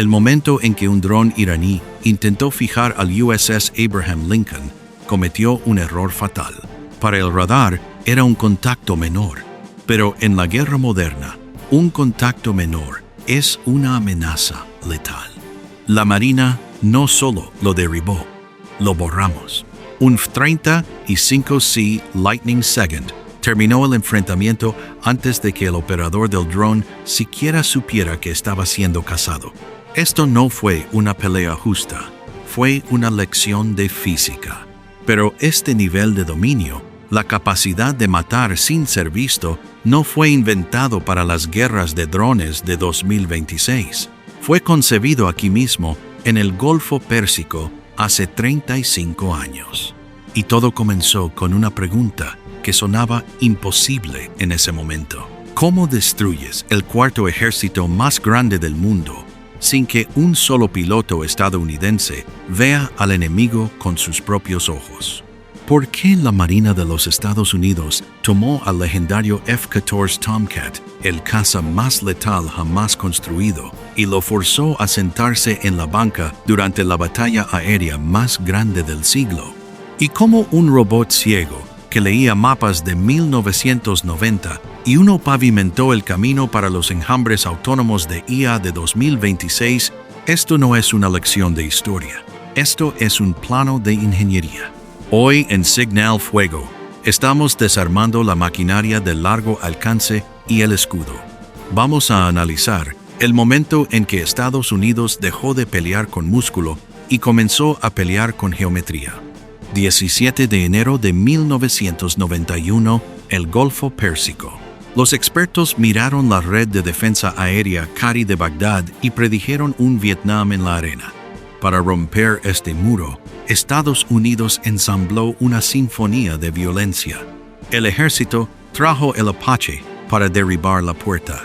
El momento en que un dron iraní intentó fijar al USS Abraham Lincoln, cometió un error fatal. Para el radar era un contacto menor, pero en la guerra moderna, un contacto menor es una amenaza letal. La Marina no solo lo derribó, lo borramos. Un F-35C Lightning II terminó el enfrentamiento antes de que el operador del dron siquiera supiera que estaba siendo cazado. Esto no fue una pelea justa, fue una lección de física. Pero este nivel de dominio, la capacidad de matar sin ser visto, no fue inventado para las guerras de drones de 2026. Fue concebido aquí mismo, en el Golfo Pérsico, hace 35 años. Y todo comenzó con una pregunta que sonaba imposible en ese momento. ¿Cómo destruyes el cuarto ejército más grande del mundo sin que un solo piloto estadounidense vea al enemigo con sus propios ojos? ¿Por qué la Marina de los Estados Unidos tomó al legendario F-14 Tomcat, el caza más letal jamás construido, y lo forzó a sentarse en la banca durante la batalla aérea más grande del siglo? ¿Y cómo un robot ciego que leía mapas de 1990 y uno pavimentó el camino para los enjambres autónomos de IA de 2026? Esto no es una lección de historia, esto es un plano de ingeniería. Hoy en Signal Fuego, estamos desarmando la maquinaria de largo alcance y el escudo. Vamos a analizar el momento en que Estados Unidos dejó de pelear con músculo y comenzó a pelear con geometría. 17 de enero de 1991, el Golfo Pérsico. Los expertos miraron la red de defensa aérea Qari de Bagdad y predijeron un Vietnam en la arena. Para romper este muro, Estados Unidos ensambló una sinfonía de violencia. El ejército trajo el Apache para derribar la puerta.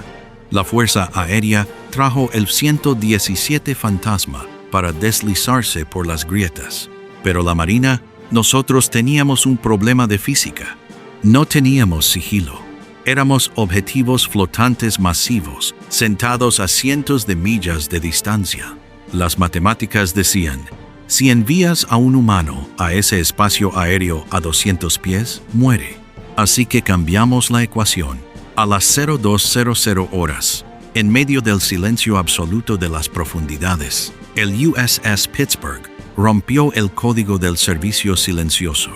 La Fuerza Aérea trajo el 117 Fantasma para deslizarse por las grietas. Pero la Marina, nosotros teníamos un problema de física. No teníamos sigilo. Éramos objetivos flotantes masivos, sentados a cientos de millas de distancia. Las matemáticas decían: si envías a un humano a ese espacio aéreo a 200 pies, muere. Así que cambiamos la ecuación. A las 0200 horas, en medio del silencio absoluto de las profundidades, el USS Pittsburgh rompió el código del servicio silencioso.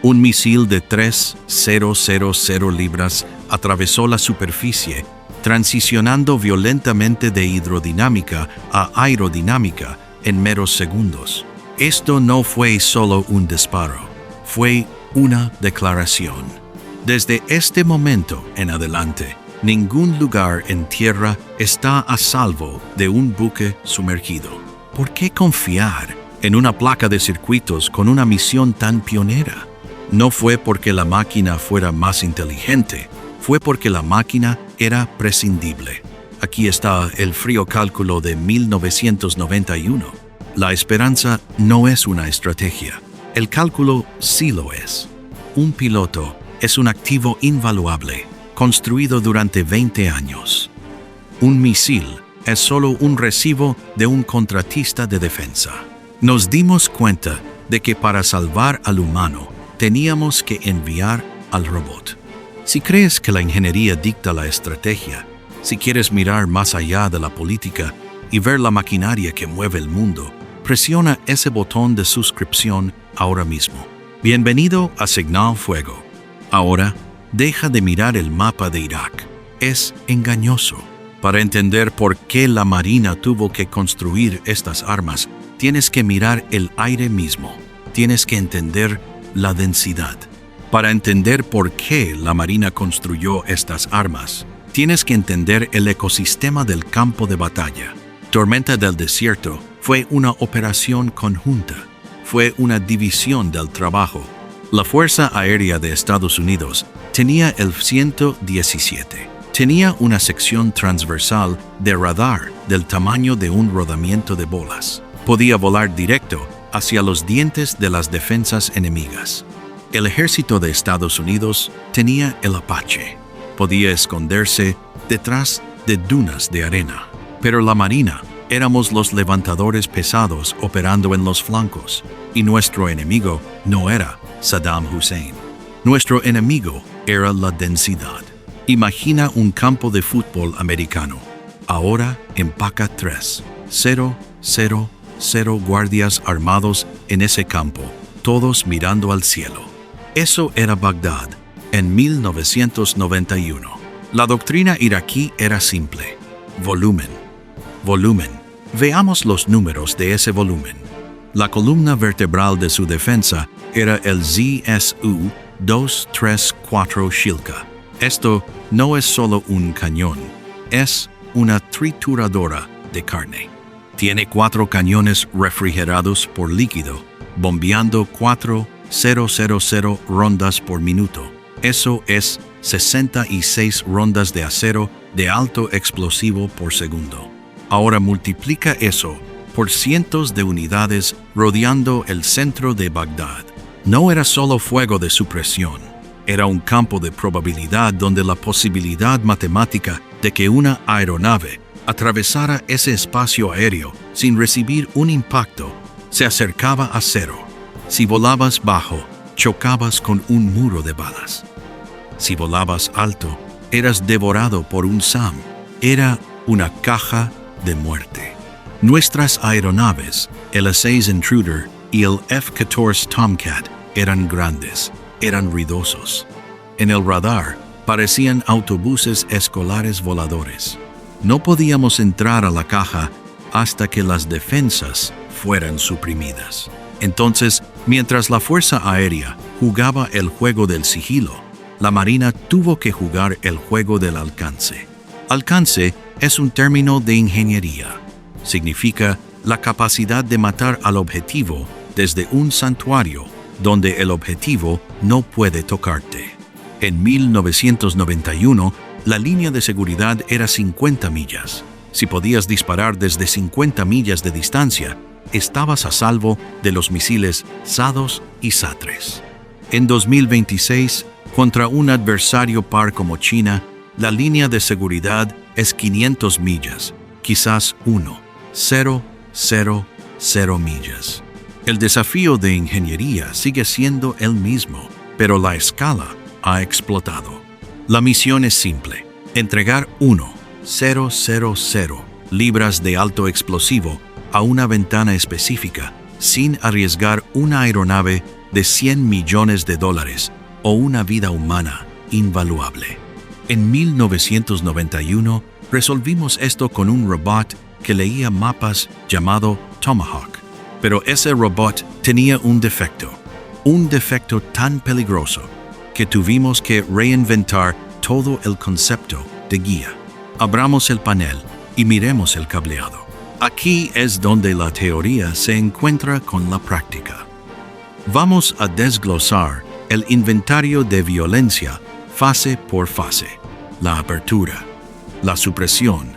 Un misil de 3,000 libras atravesó la superficie, transicionando violentamente de hidrodinámica a aerodinámica en meros segundos. Esto no fue solo un disparo, fue una declaración. Desde este momento en adelante, ningún lugar en tierra está a salvo de un buque sumergido. ¿Por qué confiar en una placa de circuitos con una misión tan pionera? No fue porque la máquina fuera más inteligente, fue porque la máquina era prescindible. Aquí está el frío cálculo de 1991. La esperanza no es una estrategia. El cálculo sí lo es. Un piloto es un activo invaluable, construido durante 20 años. Un misil es solo un recibo de un contratista de defensa. Nos dimos cuenta de que para salvar al humano, teníamos que enviar al robot. Si crees que la ingeniería dicta la estrategia, si quieres mirar más allá de la política y ver la maquinaria que mueve el mundo, presiona ese botón de suscripción ahora mismo. Bienvenido a Signal Fuego. Ahora, deja de mirar el mapa de Irak. Es engañoso. Para entender por qué la Marina tuvo que construir estas armas, tienes que mirar el aire mismo. Tienes que entender la densidad. Para entender por qué la Marina construyó estas armas, tienes que entender el ecosistema del campo de batalla. Tormenta del Desierto fue una operación conjunta, fue una división del trabajo. La Fuerza Aérea de Estados Unidos tenía el 117. Tenía una sección transversal de radar del tamaño de un rodamiento de bolas. Podía volar directo hacia los dientes de las defensas enemigas. El ejército de Estados Unidos tenía el Apache. Podía esconderse detrás de dunas de arena. Pero la Marina, Éramos los levantadores pesados operando en los flancos, y nuestro enemigo no era Saddam Hussein. Nuestro enemigo era la densidad. Imagina un campo de fútbol americano. Ahora empaca 3, 0, 0, 0 guardias armados en ese campo, todos mirando al cielo. Eso era Bagdad en 1991. La doctrina iraquí era simple. Volumen. Volumen. Veamos los números de ese volumen. La columna vertebral de su defensa era el ZSU 234 Shilka. Esto no es solo un cañón, es una trituradora de carne. Tiene 4 cañones refrigerados por líquido, bombeando 4,000 rondas por minuto. Eso es 66 rondas de acero de alto explosivo por segundo. Ahora multiplica eso por cientos de unidades rodeando el centro de Bagdad. No era solo fuego de supresión, era un campo de probabilidad donde la posibilidad matemática de que una aeronave atravesara ese espacio aéreo sin recibir un impacto se acercaba a cero. Si volabas bajo, chocabas con un muro de balas. Si volabas alto, eras devorado por un SAM. Era una caja de muerte. Nuestras aeronaves, el A-6 Intruder y el F-14 Tomcat, eran grandes, eran ruidosos. En el radar parecían autobuses escolares voladores. No podíamos entrar a la caja hasta que las defensas fueran suprimidas. Entonces, mientras la Fuerza Aérea jugaba el juego del sigilo, la Marina tuvo que jugar el juego del alcance. Alcance es un término de ingeniería. Significa la capacidad de matar al objetivo desde un santuario donde el objetivo no puede tocarte. En 1991, la línea de seguridad era 50 millas. Si podías disparar desde 50 millas de distancia, estabas a salvo de los misiles SA-2 y SA-3. En 2026, contra un adversario par como China, la línea de seguridad es 500 millas, quizás 0,000 millas. El desafío de ingeniería sigue siendo el mismo, pero la escala ha explotado. La misión es simple: entregar 1,000 libras de alto explosivo a una ventana específica sin arriesgar una aeronave de $100 millones o una vida humana invaluable. En 1991 resolvimos esto con un robot que leía mapas llamado Tomahawk. Pero ese robot tenía un defecto tan peligroso que tuvimos que reinventar todo el concepto de guía. Abramos el panel y miremos el cableado. Aquí es donde la teoría se encuentra con la práctica. Vamos a desglosar el inventario de violencia fase por fase: la apertura, la supresión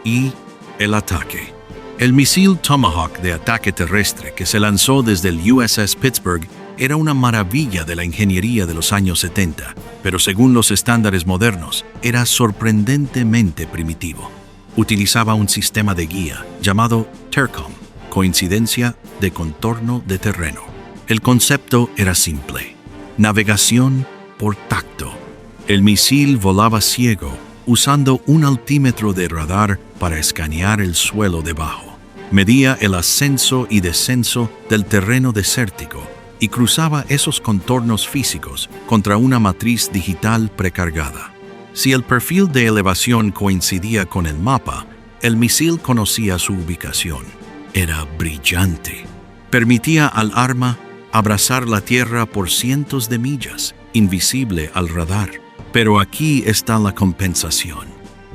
y el ataque. El misil Tomahawk de ataque terrestre que se lanzó desde el USS Pittsburgh era una maravilla de la ingeniería de los años 70, pero según los estándares modernos, era sorprendentemente primitivo. Utilizaba un sistema de guía llamado TERCOM, coincidencia de contorno de terreno. El concepto era simple: navegación por tacto. El misil volaba ciego, usando un altímetro de radar para escanear el suelo debajo. Medía el ascenso y descenso del terreno desértico y cruzaba esos contornos físicos contra una matriz digital precargada. Si el perfil de elevación coincidía con el mapa, el misil conocía su ubicación. Era brillante. Permitía al arma abrazar la tierra por cientos de millas, invisible al radar. Pero aquí está la compensación.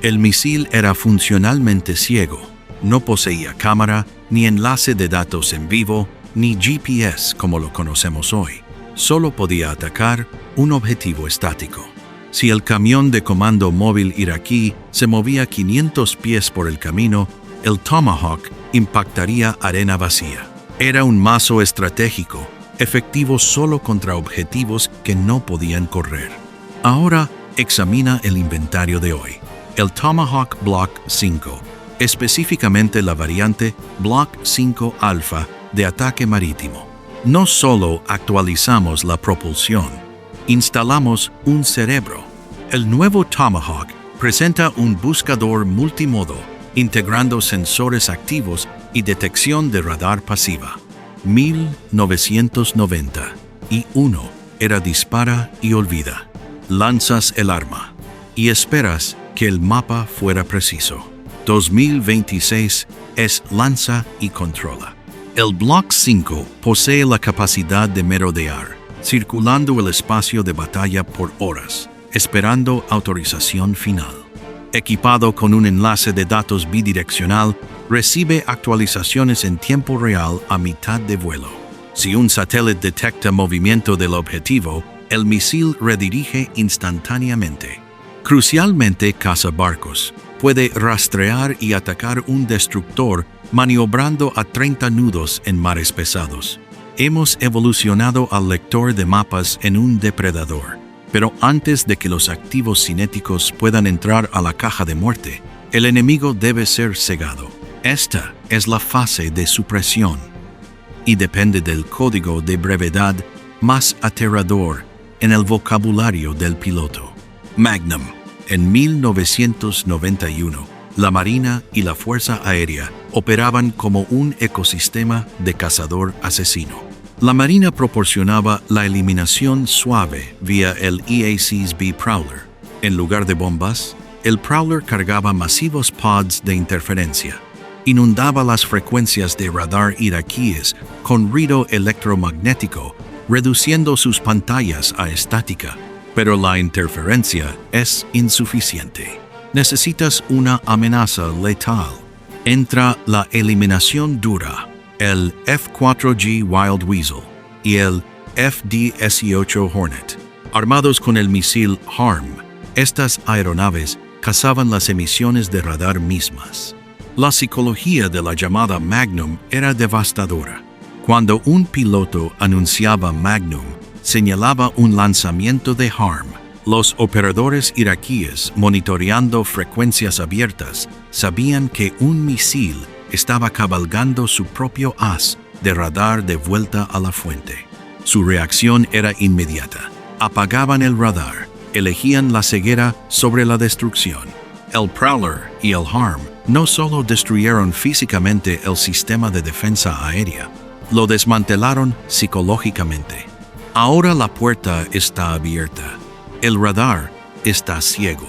El misil era funcionalmente ciego. No poseía cámara, ni enlace de datos en vivo, ni GPS como lo conocemos hoy. Solo podía atacar un objetivo estático. Si el camión de comando móvil iraquí se movía 500 pies por el camino, el Tomahawk impactaría arena vacía. Era un mazo estratégico, efectivo solo contra objetivos que no podían correr. Ahora examina el inventario de hoy. El Tomahawk Block 5 específicamente la variante Block 5 Alpha de ataque marítimo. No solo actualizamos la propulsión, instalamos un cerebro. El nuevo Tomahawk presenta un buscador multimodo, integrando sensores activos y detección de radar pasiva. 1991 era dispara y olvida. Lanzas el arma y esperas que el mapa fuera preciso. 2026 es lanza y controla. El Block 5 posee la capacidad de merodear, circulando el espacio de batalla por horas, esperando autorización final. Equipado con un enlace de datos bidireccional, recibe actualizaciones en tiempo real a mitad de vuelo. Si un satélite detecta movimiento del objetivo, el misil redirige instantáneamente. Crucialmente, cazabarcos puede rastrear y atacar un destructor maniobrando a 30 nudos en mares pesados. Hemos evolucionado al lector de mapas en un depredador. Pero antes de que los activos cinéticos puedan entrar a la caja de muerte, el enemigo debe ser cegado. Esta es la fase de supresión y depende del código de brevedad más aterrador en el vocabulario del piloto. Magnum. En 1991, la Marina y la Fuerza Aérea operaban como un ecosistema de cazador-asesino. La Marina proporcionaba la eliminación suave vía el EACS-B Prowler. En lugar de bombas, el Prowler cargaba masivos pods de interferencia. Inundaba las frecuencias de radar iraquíes con ruido electromagnético, reduciendo sus pantallas a estática. Pero la interferencia es insuficiente. Necesitas una amenaza letal. Entra la eliminación dura. El F-4G Wild Weasel y el FD-18 Hornet. Armados con el misil HARM, estas aeronaves cazaban las emisiones de radar mismas. La psicología de la llamada Magnum era devastadora. Cuando un piloto anunciaba Magnum, señalaba un lanzamiento de HARM. Los operadores iraquíes, monitoreando frecuencias abiertas, sabían que un misil estaba cabalgando su propio haz de radar de vuelta a la fuente. Su reacción era inmediata. Apagaban el radar, elegían la ceguera sobre la destrucción. El Prowler y el HARM no solo destruyeron físicamente el sistema de defensa aérea, lo desmantelaron psicológicamente. Ahora la puerta está abierta. El radar está ciego,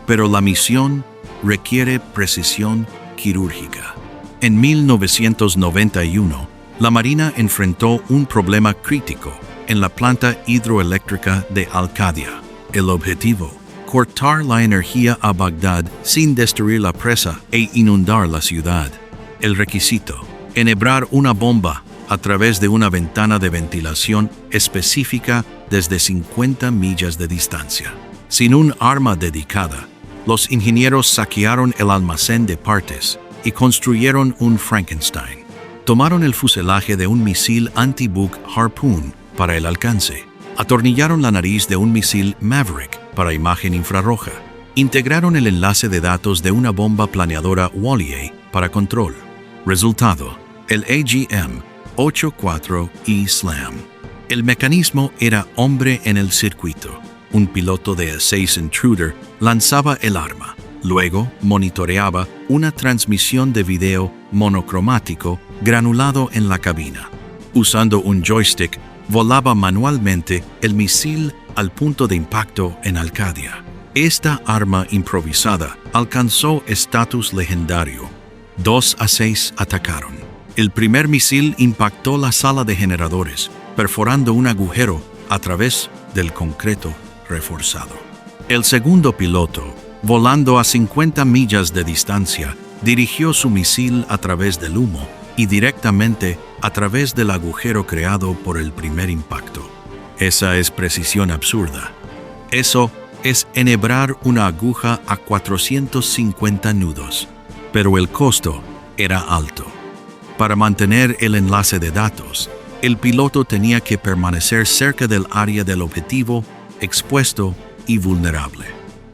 pero la misión requiere precisión quirúrgica. En 1991, la Marina enfrentó un problema crítico en la planta hidroeléctrica de Al-Qadía. El objetivo: cortar la energía a Bagdad sin destruir la presa e inundar la ciudad. El requisito: enhebrar una bomba a través de una ventana de ventilación específica desde 50 millas de distancia. Sin un arma dedicada, los ingenieros saquearon el almacén de partes y construyeron un Frankenstein. Tomaron el fuselaje de un misil anti-Buk Harpoon para el alcance. Atornillaron la nariz de un misil Maverick para imagen infrarroja. Integraron el enlace de datos de una bomba planeadora Wally para control. Resultado: el AGM-84E SLAM. El mecanismo era hombre en el circuito. Un piloto de A6 Intruder lanzaba el arma. Luego monitoreaba una transmisión de video monocromático granulado en la cabina. Usando un joystick, volaba manualmente el misil al punto de impacto en Al-Qadía. Esta arma improvisada alcanzó estatus legendario. 2 A6 atacaron. El primer misil impactó la sala de generadores, perforando un agujero a través del concreto reforzado. El segundo piloto, volando a 50 millas de distancia, dirigió su misil a través del humo y directamente a través del agujero creado por el primer impacto. Esa es precisión absurda. Eso es enhebrar una aguja a 450 nudos, pero el costo era alto. Para mantener el enlace de datos, el piloto tenía que permanecer cerca del área del objetivo, expuesto y vulnerable.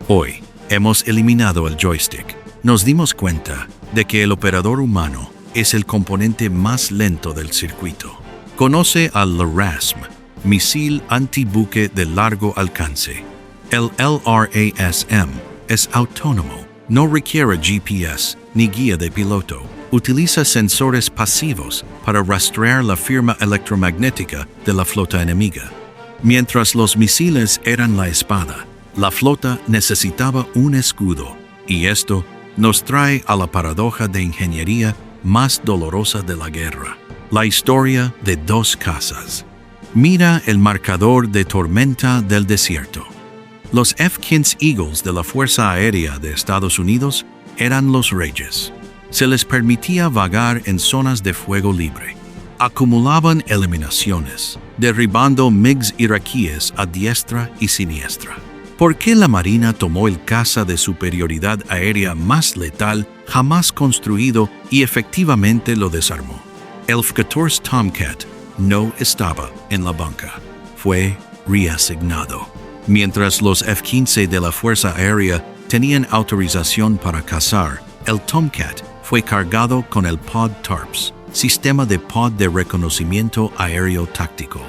Hoy, hemos eliminado el joystick. Nos dimos cuenta de que el operador humano es el componente más lento del circuito. Conoce al LRASM, misil antibuque de largo alcance. El LRASM es autónomo, no requiere GPS ni guía de piloto. Utiliza sensores pasivos para rastrear la firma electromagnética de la flota enemiga. Mientras los misiles eran la espada, la flota necesitaba un escudo, y esto nos trae a la paradoja de ingeniería más dolorosa de la guerra, la historia de dos casas. Mira el marcador de tormenta del desierto. Los F-15 Eagles de la Fuerza Aérea de Estados Unidos eran los reyes. Se les permitía vagar en zonas de fuego libre. Acumulaban eliminaciones, derribando MiGs iraquíes a diestra y siniestra. ¿Por qué la Marina tomó el caza de superioridad aérea más letal jamás construido y efectivamente lo desarmó? El F-14 Tomcat no estaba en la banca. Fue reasignado. Mientras los F-15 de la Fuerza Aérea tenían autorización para cazar, el Tomcat fue cargado con el Pod TARPS, sistema de pod de reconocimiento aéreo táctico.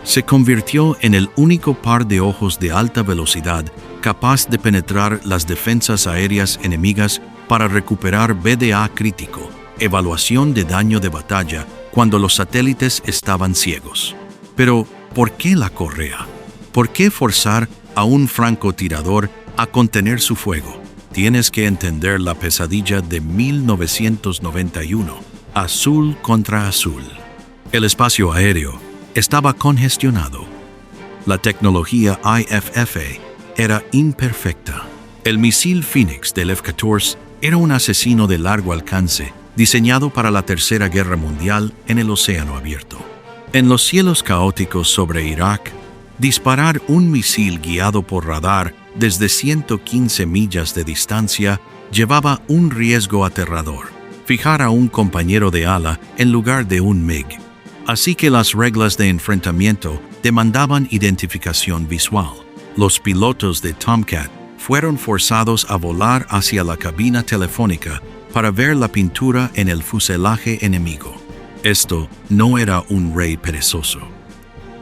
Se convirtió en el único par de ojos de alta velocidad capaz de penetrar las defensas aéreas enemigas para recuperar BDA crítico, evaluación de daño de batalla, cuando los satélites estaban ciegos. Pero, ¿por qué la correa? ¿Por qué forzar a un francotirador a contener su fuego? Tienes que entender la pesadilla de 1991, azul contra azul. El espacio aéreo estaba congestionado. La tecnología IFFA era imperfecta. El misil Phoenix del F-14 era un asesino de largo alcance, diseñado para la Tercera Guerra Mundial en el océano abierto. En los cielos caóticos sobre Irak, disparar un misil guiado por radar desde 115 millas de distancia llevaba un riesgo aterrador: fijar a un compañero de ala en lugar de un MiG. Así que las reglas de enfrentamiento demandaban identificación visual. Los pilotos de Tomcat fueron forzados a volar hacia la cabina telefónica para ver la pintura en el fuselaje enemigo. Esto no era un rey perezoso.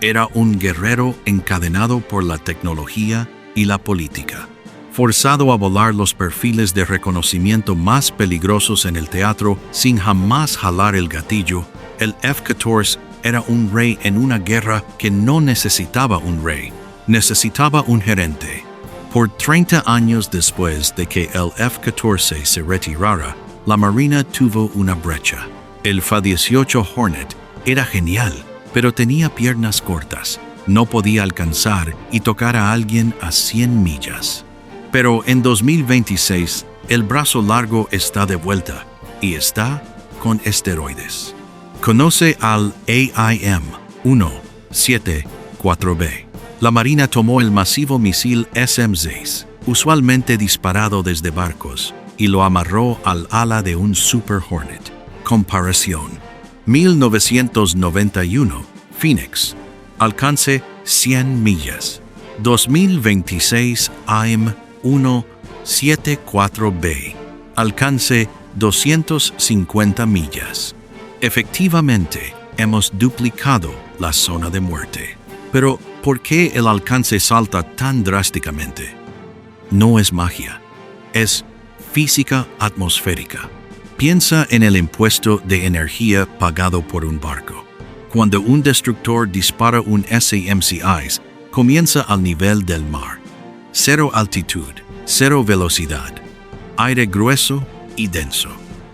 Era un guerrero encadenado por la tecnología y la política, forzado a volar los perfiles de reconocimiento más peligrosos en el teatro sin jamás jalar el gatillo. El F-14 era un rey en una guerra que no necesitaba un rey, necesitaba un gerente. Por 30 años después de que el F-14 se retirara, la Marina tuvo una brecha. El F-18 Hornet era genial, pero tenía piernas cortas. No podía alcanzar y tocar a alguien a 100 millas. Pero en 2026, el brazo largo está de vuelta y está con esteroides. Conoce al AIM-174B. La Marina tomó el masivo misil SM-6, usualmente disparado desde barcos, y lo amarró al ala de un Super Hornet. Comparación: 1991, Phoenix, alcance 100 millas. 2026, AIM-174B, alcance 250 millas. Efectivamente, hemos duplicado la zona de muerte. Pero, ¿por qué el alcance salta tan drásticamente? No es magia, es física atmosférica. Piensa en el impuesto de energía pagado por un barco. Cuando un destructor dispara un SAMCIs, comienza al nivel del mar. Cero altitud, cero velocidad, aire grueso y denso.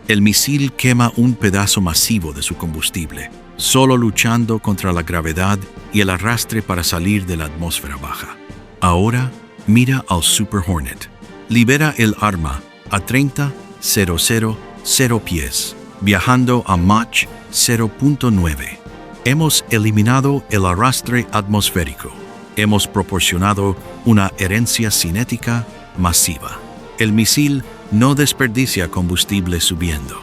El misil quema un pedazo masivo de su combustible, solo luchando contra la gravedad y el arrastre para salir de la atmósfera baja. Ahora, mira al Super Hornet. Libera el arma a 30,000 pies, viajando a Mach 0.9. Hemos eliminado el arrastre atmosférico. Hemos proporcionado una herencia cinética masiva. El misil no desperdicia combustible subiendo.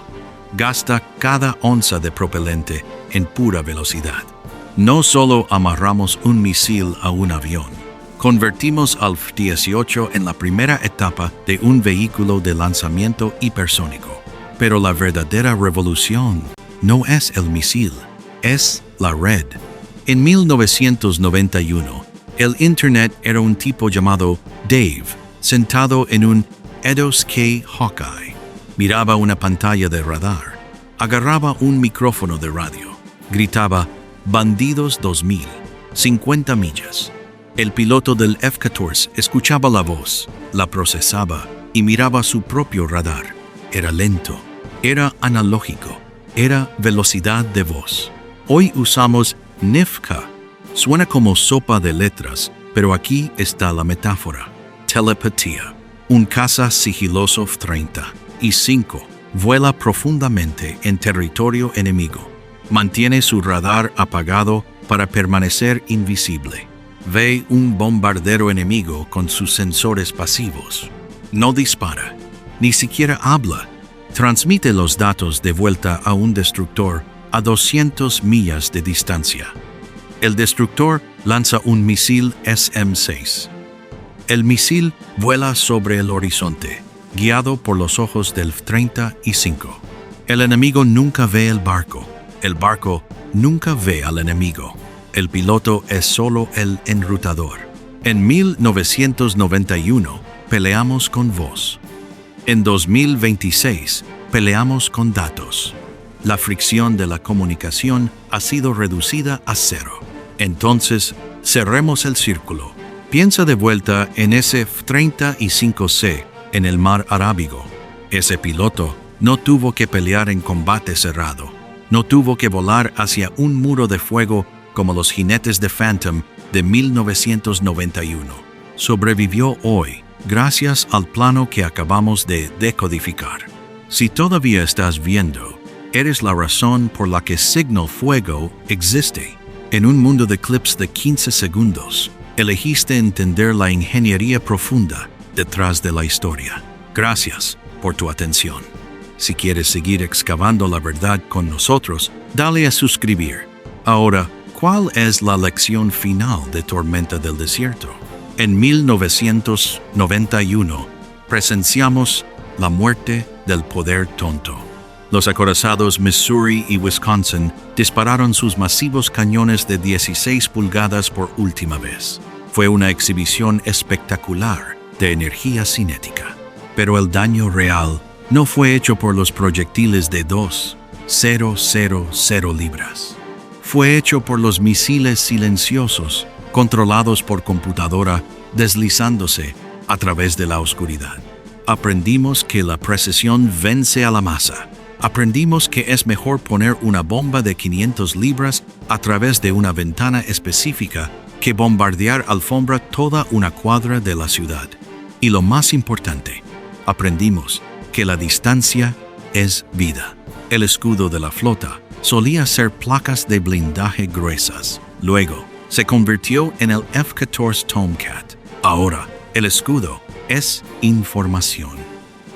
Gasta cada onza de propelente en pura velocidad. No solo amarramos un misil a un avión, convertimos al F-18 en la primera etapa de un vehículo de lanzamiento hipersónico. Pero la verdadera revolución no es el misil, es la red. En 1991, el Internet era un tipo llamado Dave, sentado en un Eidos K Hawkeye. Miraba una pantalla de radar, agarraba un micrófono de radio, gritaba «Bandidos 2000, 50 millas». El piloto del F-14 escuchaba la voz, la procesaba y miraba su propio radar. Era lento, era analógico, era velocidad de voz. Hoy usamos NIFCA. Suena como sopa de letras, pero aquí está la metáfora. Telepatía. Un caza sigiloso F-35 vuela profundamente en territorio enemigo. Mantiene su radar apagado para permanecer invisible. Ve un bombardero enemigo con sus sensores pasivos. No dispara, ni siquiera habla. Transmite los datos de vuelta a un destructor a 200 millas de distancia. El destructor lanza un misil SM-6. El misil vuela sobre el horizonte, guiado por los ojos del F-35. El enemigo nunca ve el barco nunca ve al enemigo. El piloto es solo el enrutador. En 1991 peleamos con voz. En 2026 peleamos con datos. La fricción de la comunicación ha sido reducida a cero. Entonces, cerremos el círculo. Piensa de vuelta en ese F-35C en el mar Arábigo. Ese piloto no tuvo que pelear en combate cerrado. No tuvo que volar hacia un muro de fuego como los jinetes de Phantom de 1991. Sobrevivió hoy gracias al plano que acabamos de decodificar. Si todavía estás viendo, eres la razón por la que Signal Fuego existe. En un mundo de clips de 15 segundos, elegiste entender la ingeniería profunda detrás de la historia. Gracias por tu atención. Si quieres seguir excavando la verdad con nosotros, dale a suscribir. Ahora, ¿cuál es la lección final de Tormenta del Desierto? En 1991, presenciamos la muerte del poder tonto. Los acorazados Missouri y Wisconsin dispararon sus masivos cañones de 16 pulgadas por última vez. Fue una exhibición espectacular de energía cinética. Pero el daño real no fue hecho por los proyectiles de 2,000 libras. Fue hecho por los misiles silenciosos, controlados por computadora, deslizándose a través de la oscuridad. Aprendimos que la precisión vence a la masa. Aprendimos que es mejor poner una bomba de 500 libras a través de una ventana específica que bombardear alfombra toda una cuadra de la ciudad. Y lo más importante, aprendimos que la distancia es vida. El escudo de la flota solía ser placas de blindaje gruesas. Luego, se convirtió en el F-14 Tomcat. Ahora, el escudo es información.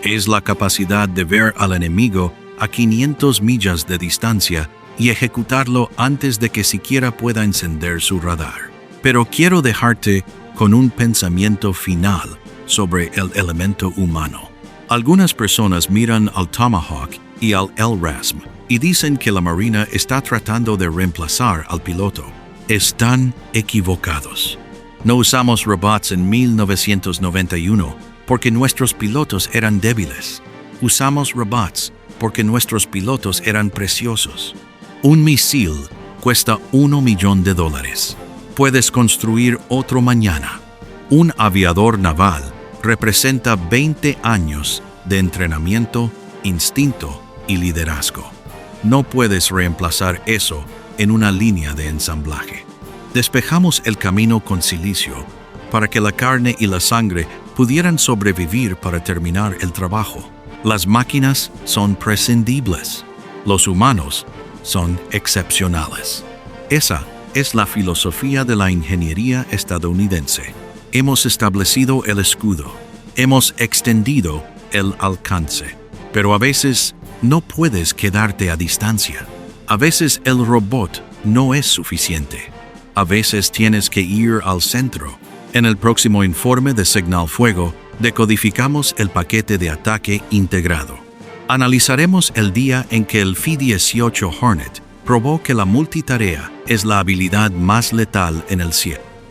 Es la capacidad de ver al enemigo a 500 millas de distancia y ejecutarlo antes de que siquiera pueda encender su radar. Pero quiero dejarte con un pensamiento final sobre el elemento humano. Algunas personas miran al Tomahawk y al LRASM y dicen que la Marina está tratando de reemplazar al piloto. Están equivocados. No usamos robots en 1991 porque nuestros pilotos eran débiles. Usamos robots porque nuestros pilotos eran preciosos. Un misil cuesta $1 millón. Puedes construir otro mañana. Un aviador naval representa 20 años de entrenamiento, instinto y liderazgo. No puedes reemplazar eso en una línea de ensamblaje. Despejamos el camino con silicio para que la carne y la sangre pudieran sobrevivir para terminar el trabajo. Las máquinas son prescindibles. Los humanos son excepcionales. Esa es la filosofía de la ingeniería estadounidense. Hemos establecido el escudo. Hemos extendido el alcance. Pero a veces no puedes quedarte a distancia. A veces el robot no es suficiente. A veces tienes que ir al centro. En el próximo informe de Signal Fuego, decodificamos el paquete de ataque integrado. Analizaremos el día en que el F-18 Hornet probó que la multitarea es la habilidad más letal en el cielo.